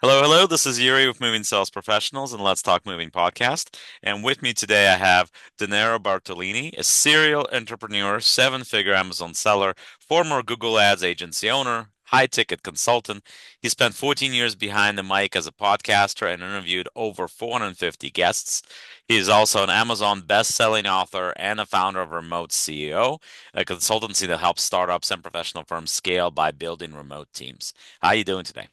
Hello, hello. This is Yuri with Moving Sales Professionals and Let's Talk Moving podcast. And with me today, I have Denaro Bartolini, a serial entrepreneur, seven-figure Amazon seller, former Google Ads agency owner, high-ticket consultant. He spent 14 years behind the mic as a podcaster and interviewed over 450 guests. He is also an Amazon best-selling author and a founder of Remote CEO, a consultancy that helps startups and professional firms scale by building remote teams. How are you doing today?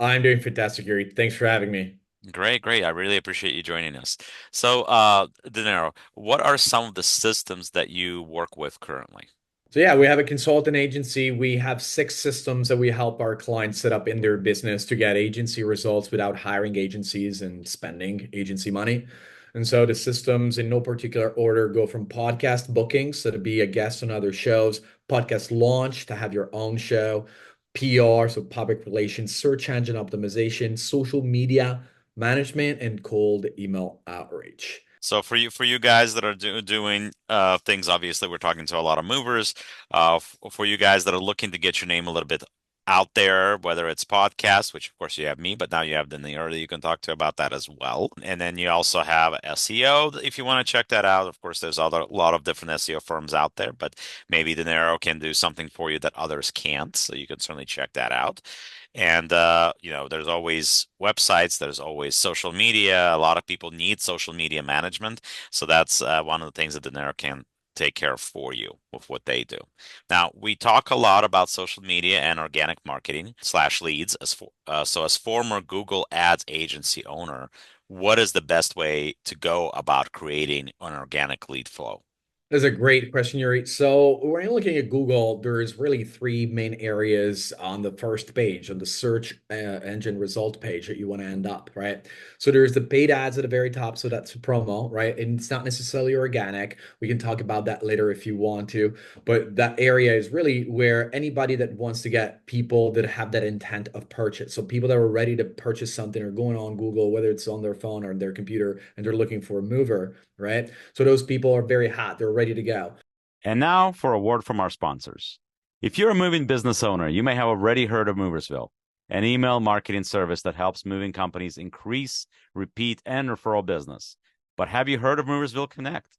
I'm doing fantastic, Yuri. Thanks for having me. Great, great. I really appreciate you joining us. So, Dinero, what are some of the systems that you work with currently? So yeah, we have a consultant agency. We have six systems that we help our clients set up in their business to get agency results without hiring agencies and spending agency money. And so the systems in no particular order go from podcast bookings, so to be a guest on other shows, podcast launch to have your own show, PR, so public relations, search engine optimization, social media management, and cold email outreach. So for you guys that are doing things, obviously we're talking to a lot of movers. For you guys that are looking to get your name a little bit out there, whether it's podcasts, which of course you have me, but now you have Dinero that you can talk to about that as well. And then you also have SEO if you want to check that out. Of course, there's a lot of different SEO firms out there, but maybe Dinero can do something for you that others can't. So you can certainly check that out. And there's always websites, there's always social media. A lot of people need social media management, so that's one of the things that Dinero can take care of for you with what they do. Now, we talk a lot about social media and organic marketing slash leads. So, as former Google Ads agency owner, what is the best way to go about creating an organic lead flow? That's a great question, Yuri. So when you're looking at Google, there's really three main areas on the first page, on the search engine result page that you want to end up, right? So there's the paid ads at the very top, so that's a promo, right? And it's not necessarily organic. We can talk about that later if you want to, but that area is really where anybody that wants to get people that have that intent of purchase. So people that are ready to purchase something are going on Google, whether it's on their phone or their computer, and they're looking for a mover, right? So those people are very hot. They're ready to go. And now for a word from our sponsors. If you're a moving business owner, you may have already heard of Moversville, an email marketing service that helps moving companies increase, repeat, and referral business. But have you heard of Moversville Connect?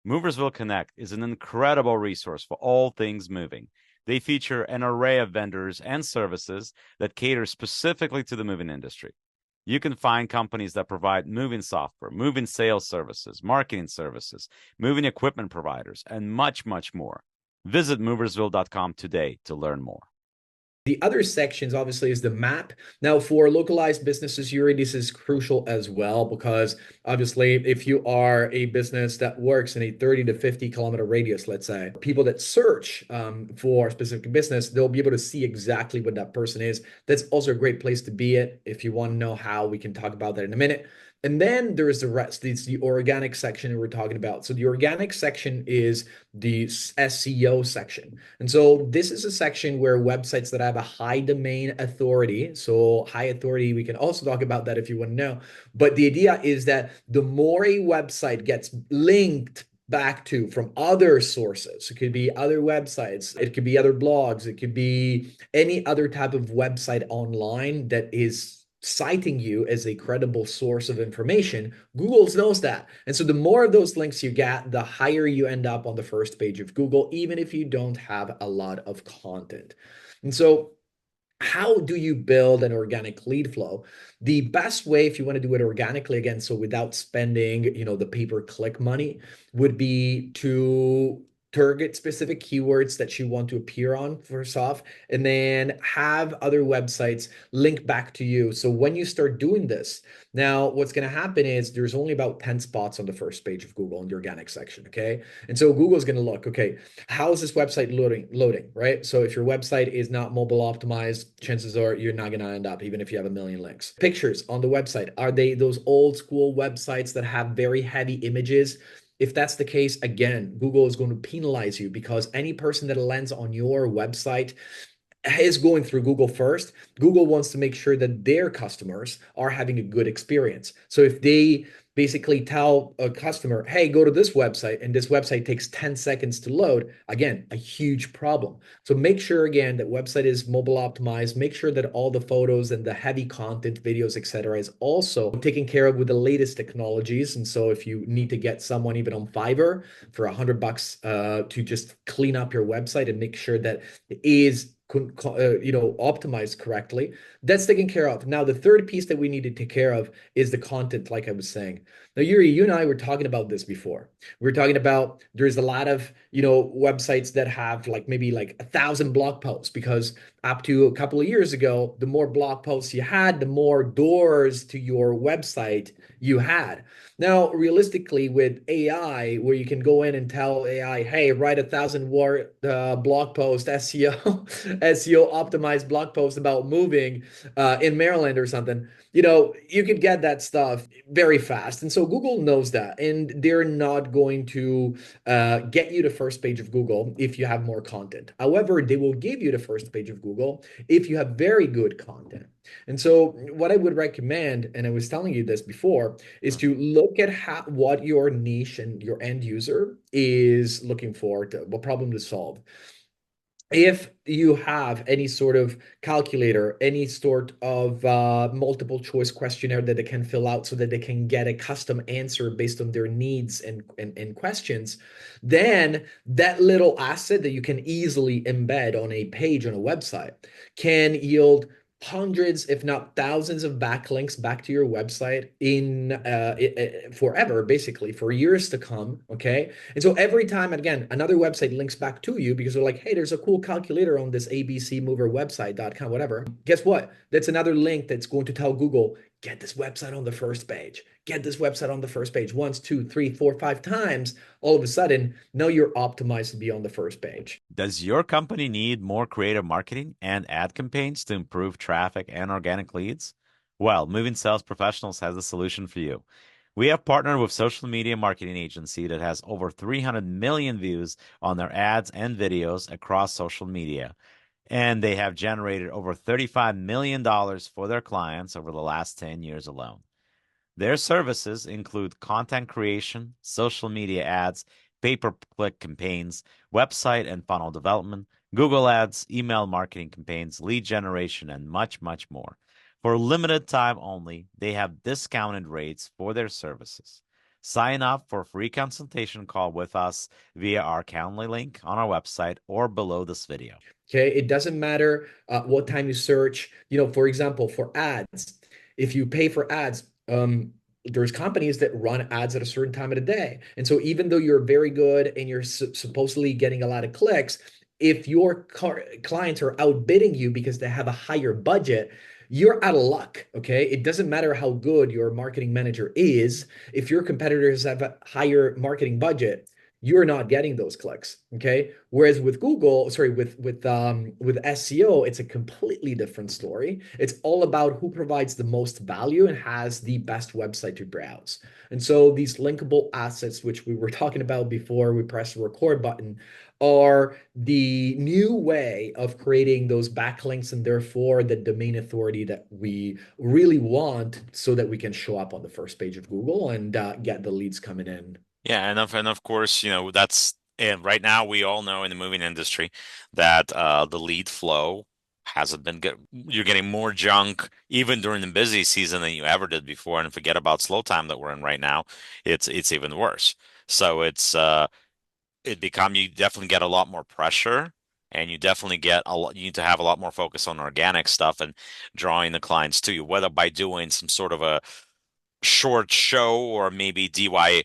Moversville Connect is an incredible resource for all things moving. They feature an array of vendors and services that cater specifically to the moving industry. You can find companies that provide moving software, moving sales services, marketing services, moving equipment providers, and much, much more. Visit moversville.com today to learn more. The other sections obviously is the map. Now, for localized businesses, Yuri, this is crucial as well because obviously, if you are a business that works in a 30 to 50-kilometer radius, let's say, people that search for a specific business, they'll be able to see exactly what that person is. That's also a great place to be at. If you want to know how, we can talk about that in a minute. And then there is the rest. It's the organic section we're talking about. So the organic section is the SEO section. And so this is a section where websites that have a high domain authority, so high authority, we can also talk about that if you want to know. But the idea is that the more a website gets linked back to from other sources, it could be other websites, it could be other blogs, it could be any other type of website online that is citing you as a credible source of information. Google knows that. And so the more of those links you get, the higher you end up on the first page of Google, even if you don't have a lot of content. And so how do you build an organic lead flow? The best way, if you want to do it organically again, so without spending, the pay-per-click money, would be to target specific keywords that you want to appear on first off, and then have other websites link back to you. So when you start doing this, now what's going to happen is there's only about 10 spots on the first page of Google in the organic section, okay? And so Google's going to look, okay, how is this website loading, right? So if your website is not mobile optimized, chances are you're not going to end up, even if you have a million links. Pictures on the website, are they those old school websites that have very heavy images? If that's the case, again, Google is going to penalize you because any person that lands on your website is going through Google first. Google wants to make sure that their customers are having a good experience. So if they basically tell a customer, hey, go to this website, and this website takes 10 seconds to load, again, a huge problem. So make sure again that website is mobile optimized. Make sure that all the photos and the heavy content, videos, etc., is also taken care of with the latest technologies. And so if you need to get someone even on Fiverr for $100 to just clean up your website and make sure that it is optimized correctly, that's taken care of. Now the third piece that we need to take care of is the content, like I was saying. Now, Yuri, you and I were talking about this before. We were talking about there's a lot of websites that have like maybe like 1,000 blog posts, because up to a couple of years ago, the more blog posts you had, the more doors to your website you had. Now, realistically, with AI, where you can go in and tell AI, hey, write 1,000 word blog post, SEO, SEO optimized blog post about moving in Maryland or something, you could get that stuff very fast. And so Google knows that. And they're not going to get you to first page of Google if you have more content. However, they will give you the first page of Google if you have very good content. And so, what I would recommend, and I was telling you this before, is to look at what your niche and your end user is looking for, what problem to solve. If you have any sort of calculator, any sort of multiple choice questionnaire that they can fill out so that they can get a custom answer based on their needs and questions, then that little asset that you can easily embed on a page on a website can yield hundreds, if not thousands, of backlinks back to your website in forever, basically for years to come. Okay. And so every time, again, another website links back to you because they're like, hey, there's a cool calculator on this abcmoverwebsite.com, whatever. Guess what? That's another link that's going to tell Google, get this website on the first page. Get this website on the first page once, two, three, four, 5 times. All of a sudden, now you're optimized to be on the first page. Does your company need more creative marketing and ad campaigns to improve traffic and organic leads? Well, Moving Sales Professionals has a solution for you. We have partnered with social media marketing agency that has over 300 million views on their ads and videos across social media, and they have generated over $35 million for their clients over the last 10 years alone. Their services include content creation, social media ads, pay-per-click campaigns, website and funnel development, Google Ads, email marketing campaigns, lead generation, and much, much more. For limited time only, they have discounted rates for their services. Sign up for a free consultation call with us via our Calendly link on our website or below this video. Okay. It doesn't matter what time you search. For example, for ads, if you pay for ads, there's companies that run ads at a certain time of the day. And so even though you're very good and you're supposedly getting a lot of clicks, if your clients are outbidding you because they have a higher budget, you're out of luck. Okay. It doesn't matter how good your marketing manager is. If your competitors have a higher marketing budget, you're not getting those clicks. Okay. Whereas with Google, sorry, with SEO, it's a completely different story. It's all about who provides the most value and has the best website to browse. And so these linkable assets, which we were talking about before we press the record button, are the new way of creating those backlinks and therefore the domain authority that we really want so that we can show up on the first page of Google and get the leads coming in. Yeah, and of course, that's and right now we all know in the moving industry that the lead flow hasn't been good. You're getting more junk even during the busy season than you ever did before, and forget about slow time that we're in right now. It's even worse. So you definitely get a lot more pressure, and you definitely get a lot. You need to have a lot more focus on organic stuff and drawing the clients to you, whether by doing some sort of a short show or maybe DIY,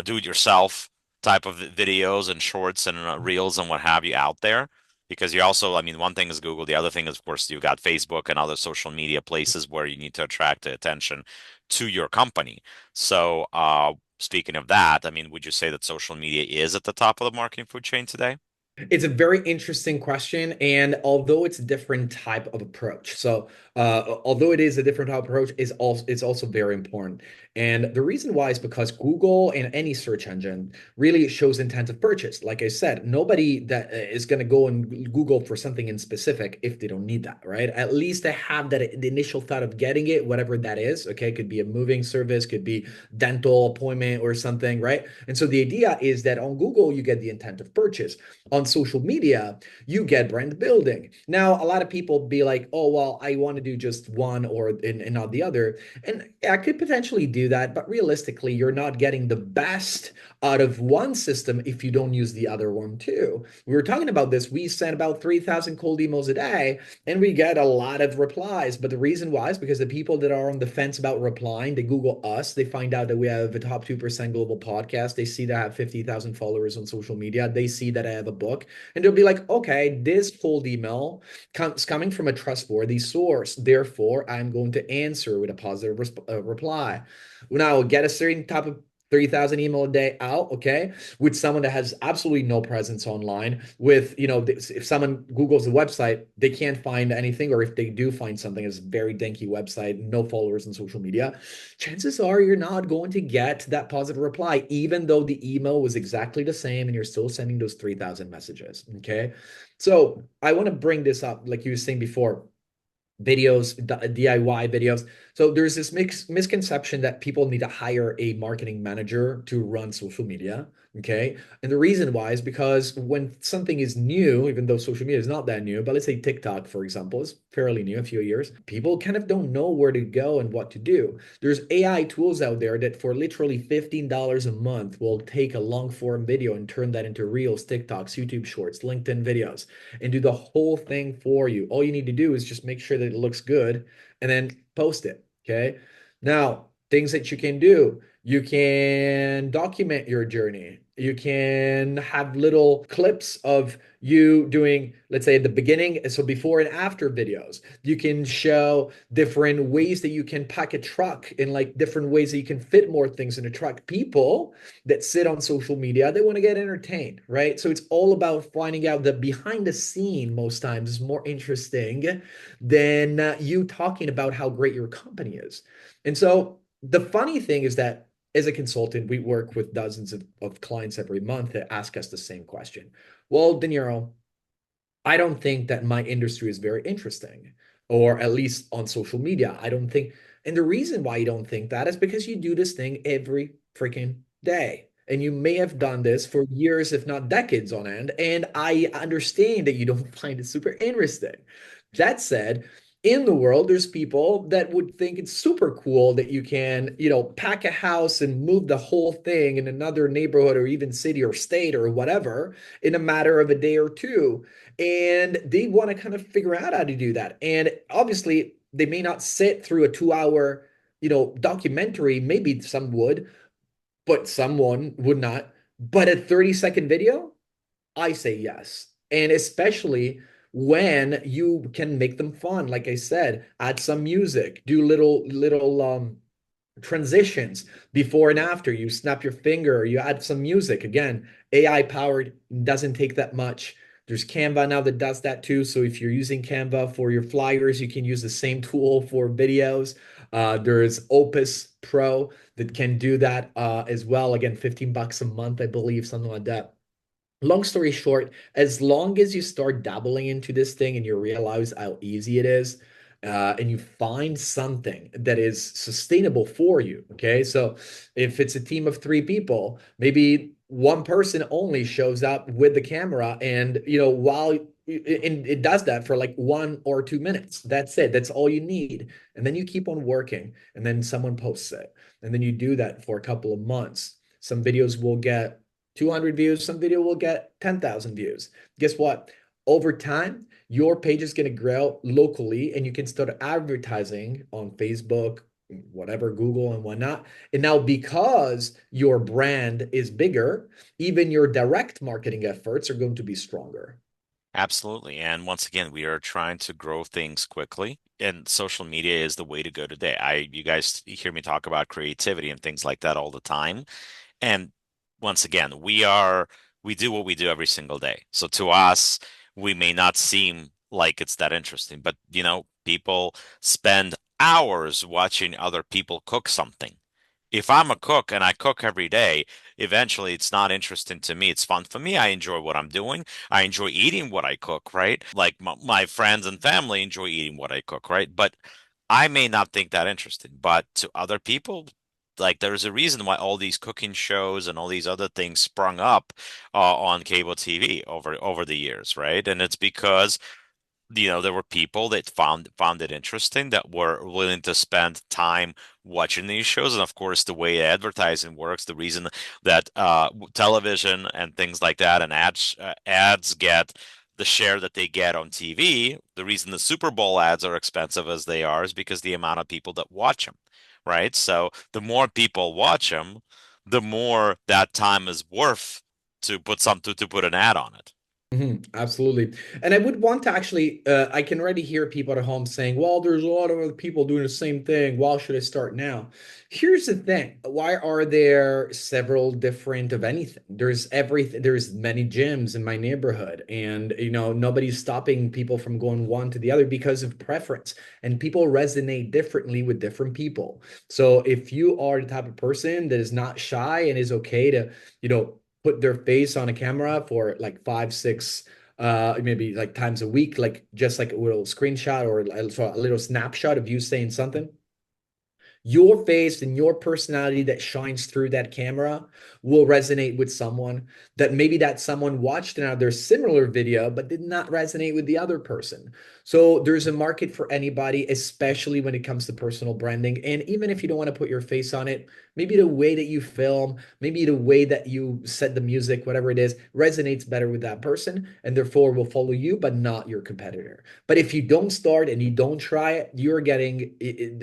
do it yourself type of videos and shorts and reels and what have you out there. Because you also, I mean, one thing is Google, the other thing is, of course, you've got Facebook and other social media places where you need to attract the attention to your company. So, speaking of that, I mean, would you say that social media is at the top of the marketing food chain today? It's a very interesting question, and although it's a different type of approach, so although it is a different type of approach, is also it's also very important. And the reason why is because Google and any search engine really shows intent of purchase. Like I said, nobody that is going to go and Google for something in specific if they don't need that, right? At least they have that the initial thought of getting it, whatever that is. Okay, could be a moving service, could be dental appointment or something, right? And so the idea is that on Google you get the intent of purchase. On social media, you get brand building. Now, a lot of people be like, oh, well, I want to do just one or and not the other. And I could potentially do that, but realistically, you're not getting the best out of one system if you don't use the other one too. We were talking about this. We send about 3,000 cold emails a day and we get a lot of replies. But the reason why is because the people that are on the fence about replying, they Google us, they find out that we have a top 2% global podcast. They see that I have 50,000 followers on social media. They see that I have a book and they'll be like, okay, this cold email comes coming from a trustworthy source. Therefore, I'm going to answer with a positive reply. Now, get a certain type of 3,000 email a day out, okay, with someone that has absolutely no presence online. With, if someone Googles the website, they can't find anything, or if they do find something, it's a very dinky website, no followers on social media. Chances are you're not going to get that positive reply, even though the email was exactly the same and you're still sending those 3,000 messages, okay? So I want to bring this up, like you were saying before, videos, DIY videos. So there's this misconception that people need to hire a marketing manager to run social media. Okay. And the reason why is because when something is new, even though social media is not that new, but let's say TikTok, for example, is fairly new, a few years, people kind of don't know where to go and what to do. There's AI tools out there that for literally $15 a month will take a long form video and turn that into Reels, TikToks, YouTube Shorts, LinkedIn videos, and do the whole thing for you. All you need to do is just make sure that it looks good and then post it. Okay. Now, things that you can do, you can document your journey. You can have little clips of you doing, let's say at the beginning, so before and after videos. You can show different ways that you can pack a truck in like different ways that you can fit more things in a truck. People that sit on social media, they want to get entertained, right? So it's all about finding out that behind the scene most times is more interesting than you talking about how great your company is. And so the funny thing is that as a consultant, we work with dozens of clients every month that ask us the same question. Well, De Niro, I don't think that my industry is very interesting, or at least on social media. I don't think, and the reason why you don't think that is because you do this thing every freaking day. And you may have done this for years, if not decades on end. And I understand that you don't find it super interesting. That said, in the world, there's people that would think it's super cool that you can, pack a house and move the whole thing in another neighborhood or even city or state or whatever in a matter of a day or two, and they want to kind of figure out how to do that. And obviously, they may not sit through a 2 hour, documentary. Maybe some would, but someone would not. But a 30-second video, I say yes. And especially when you can make them fun. Like I said, add some music, do little transitions before and after. You snap your finger, you add some music. Again, AI powered, doesn't take that much. There's Canva now that does that too. So if you're using Canva for your flyers, you can use the same tool for videos. There's Opus Pro that can do that as well. Again, 15 bucks a month, I believe, something like that. Long story short, as long as you start dabbling into this thing and you realize how easy it is, and you find something that is sustainable for you, okay? So if it's a team of three people, maybe one person only shows up with the camera, and while it does that for like 1 or 2 minutes. That's it. That's all you need. And then you keep on working, and then someone posts it. And then you do that for a couple of months. Some videos will get 200 views, some video will get 10,000 views. Guess what? Over time, your page is going to grow locally and you can start advertising on Facebook, whatever, Google and whatnot. And now, because your brand is bigger, even your direct marketing efforts are going to be stronger. Absolutely. And once again, we are trying to grow things quickly, and social media is the way to go today. You guys hear me talk about creativity and things like that all the time. And once again, we are we do what we do every single day. So to us, we may not seem like it's that interesting, but people spend hours watching other people cook something. If I'm a cook and I cook every day, eventually it's not interesting to me. It's fun for me. I enjoy what I'm doing. I enjoy eating what I cook, right? Like my friends and family enjoy eating what I cook, right? But I may not think that interesting, but to other people, like there's a reason why all these cooking shows and all these other things sprung up on cable TV over the years, right? And it's because there were people that found it interesting that were willing to spend time watching these shows. And of course, the way advertising works, the reason that television and things like that and ads get the share that they get on TV, the reason the Super Bowl ads are expensive as they are is because the amount of people that watch them, right? So the more people watch them, the more that time is worth to put an ad on it. Absolutely. And I would want to actually, I can already hear people at home saying, well, there's a lot of other people doing the same thing. Why should I start now? Here's the thing. Why are there several different of anything? There's everything. There's many gyms in my neighborhood, and nobody's stopping people from going one to the other because of preference. And people resonate differently with different people. So if you are the type of person that is not shy and is okay to, put their face on a camera for like 5, 6, maybe like times a week, like just like a little screenshot or a little snapshot of you saying something, your face and your personality that shines through that camera will resonate with someone that maybe that someone watched another similar video but did not resonate with the other person. So there's a market for anybody, especially when it comes to personal branding. And even if you don't want to put your face on it, maybe the way that you film, maybe the way that you set the music, whatever it is, resonates better with that person and therefore will follow you, but not your competitor. But if you don't start and you don't try it, you're getting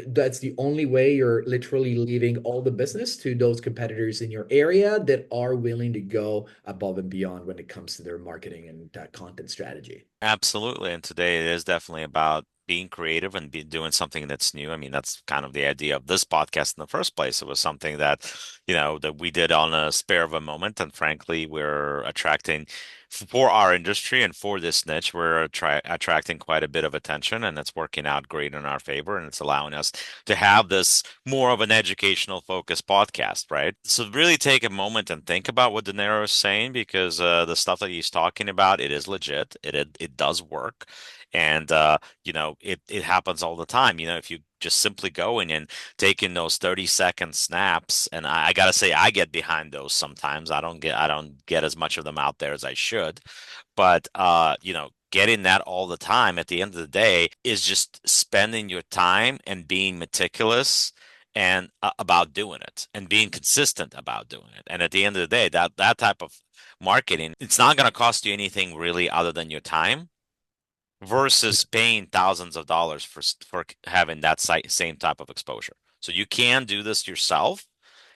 that's the only way you're literally leaving all the business to those competitors in your area that are willing to go above and beyond when it comes to their marketing and content strategy. Absolutely. And today it is definitely about being creative and doing something that's new. I mean, that's kind of the idea of this podcast in the first place. It was something that we did on a spare of a moment. And frankly, we're attracting for our industry and for this niche, we're attracting quite a bit of attention and it's working out great in our favor. And it's allowing us to have this more of an educational focused podcast, right? So really take a moment and think about what De Niro is saying because the stuff that he's talking about, it is legit. It does work. And it happens all the time. If you just simply going and taking those 30-second snaps, and I gotta say I get behind those sometimes. I don't get as much of them out there as I should. But getting that all the time at the end of the day is just spending your time and being meticulous and about doing it and being consistent about doing it. And at the end of the day, that type of marketing, it's not going to cost you anything really other than your time versus paying thousands of dollars for having that same type of exposure. So you can do this yourself.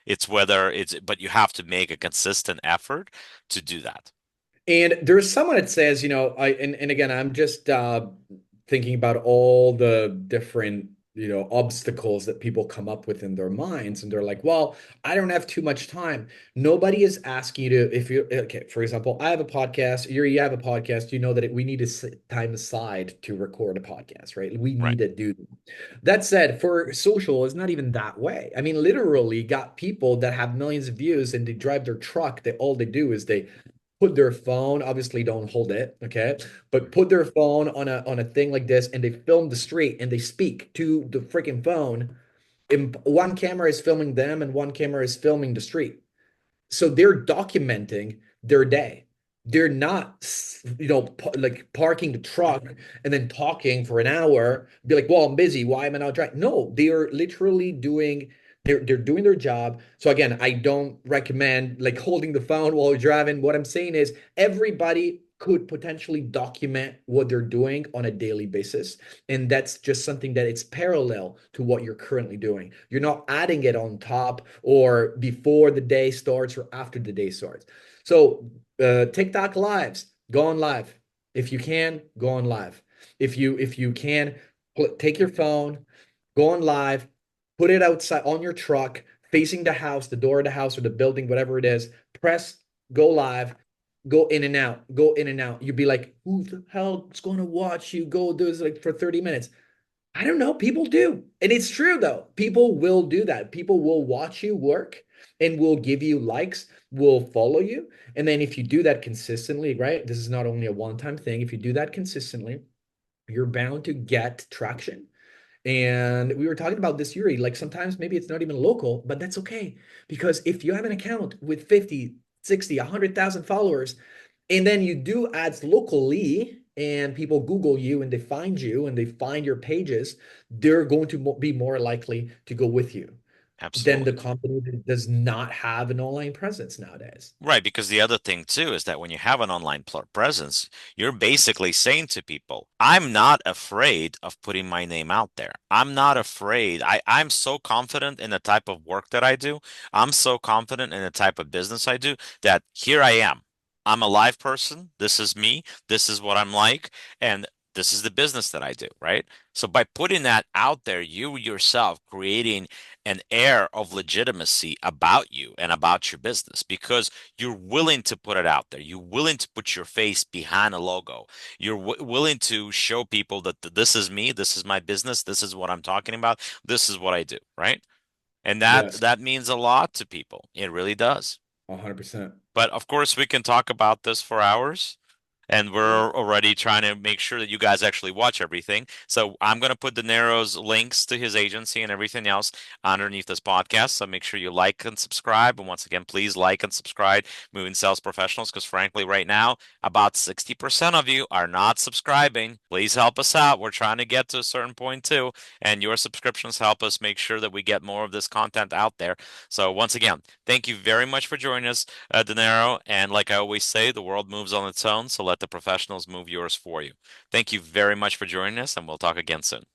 But you have to make a consistent effort to do that. And there's someone that says, and again, I'm just thinking about all the different, obstacles that people come up with in their minds. And they're like, well, I don't have too much time. Nobody is asking you to, if you, okay, for example, I have a podcast, you have a podcast, you know that we need to set time aside to record a podcast, right? We Right. need to do that. Said, for social, it's not even that way. I mean, literally got people that have millions of views and they drive their truck. All they do is they put their phone, obviously don't hold it, okay, but put their phone on a thing like this and they film the street and they speak to the freaking phone. And one camera is filming them and one camera is filming the street. So they're documenting their day. They're not, like parking the truck and then talking for an hour, be like, well, I'm busy. Why am I not driving? No, they are literally they're doing their job. So again, I don't recommend like holding the phone while you're driving. What I'm saying is everybody could potentially document what they're doing on a daily basis. And that's just something that it's parallel to what you're currently doing. You're not adding it on top or before the day starts or after the day starts. So TikTok lives, go on live. If you can, go on live. If you can, take your phone, go on live, put it outside on your truck, facing the house, the door of the house or the building, whatever it is, press go live, go in and out, go in and out. You'd be like, who the hell is going to watch you go do this like for 30 minutes? I don't know. People do. And it's true though. People will do that. People will watch you work and will give you likes, will follow you. And then if you do that consistently, right? This is not only a one-time thing. If you do that consistently, you're bound to get traction. And we were talking about this, Yuri, like sometimes maybe it's not even local, but that's okay. Because if you have an account with 50, 60, 100,000 followers, and then you do ads locally and people Google you and they find you and they find your pages, they're going to be more likely to go with you than the Absolutely. company that does not have an online presence nowadays. Right, because the other thing too is that when you have an online presence, you're basically saying to people, I'm not afraid of putting my name out there. I'm not afraid. I'm so confident in the type of work that I do. I'm so confident in the type of business I do that here I am. I'm a live person. This is me. This is what I'm like. And this is the business that I do, right? So by putting that out there, you yourself creating an air of legitimacy about you and about your business because you're willing to put it out there. You're willing to put your face behind a logo. You're willing to show people that this is me, this is my business, this is what I'm talking about, this is what I do, right? And that Yes, that means a lot to people. It really does. 100%. But of course, we can talk about this for hours. And we're already trying to make sure that you guys actually watch everything. So I'm going to put De Niro's links to his agency and everything else underneath this podcast. So make sure you like and subscribe. And once again, please like and subscribe Moving Sales Professionals because frankly, right now, about 60% of you are not subscribing. Please help us out. We're trying to get to a certain point too. And your subscriptions help us make sure that we get more of this content out there. So once again, thank you very much for joining us. De Niro. And like I always say, the world moves on its own, so let the professionals move yours for you. Thank you very much for joining us, and we'll talk again soon.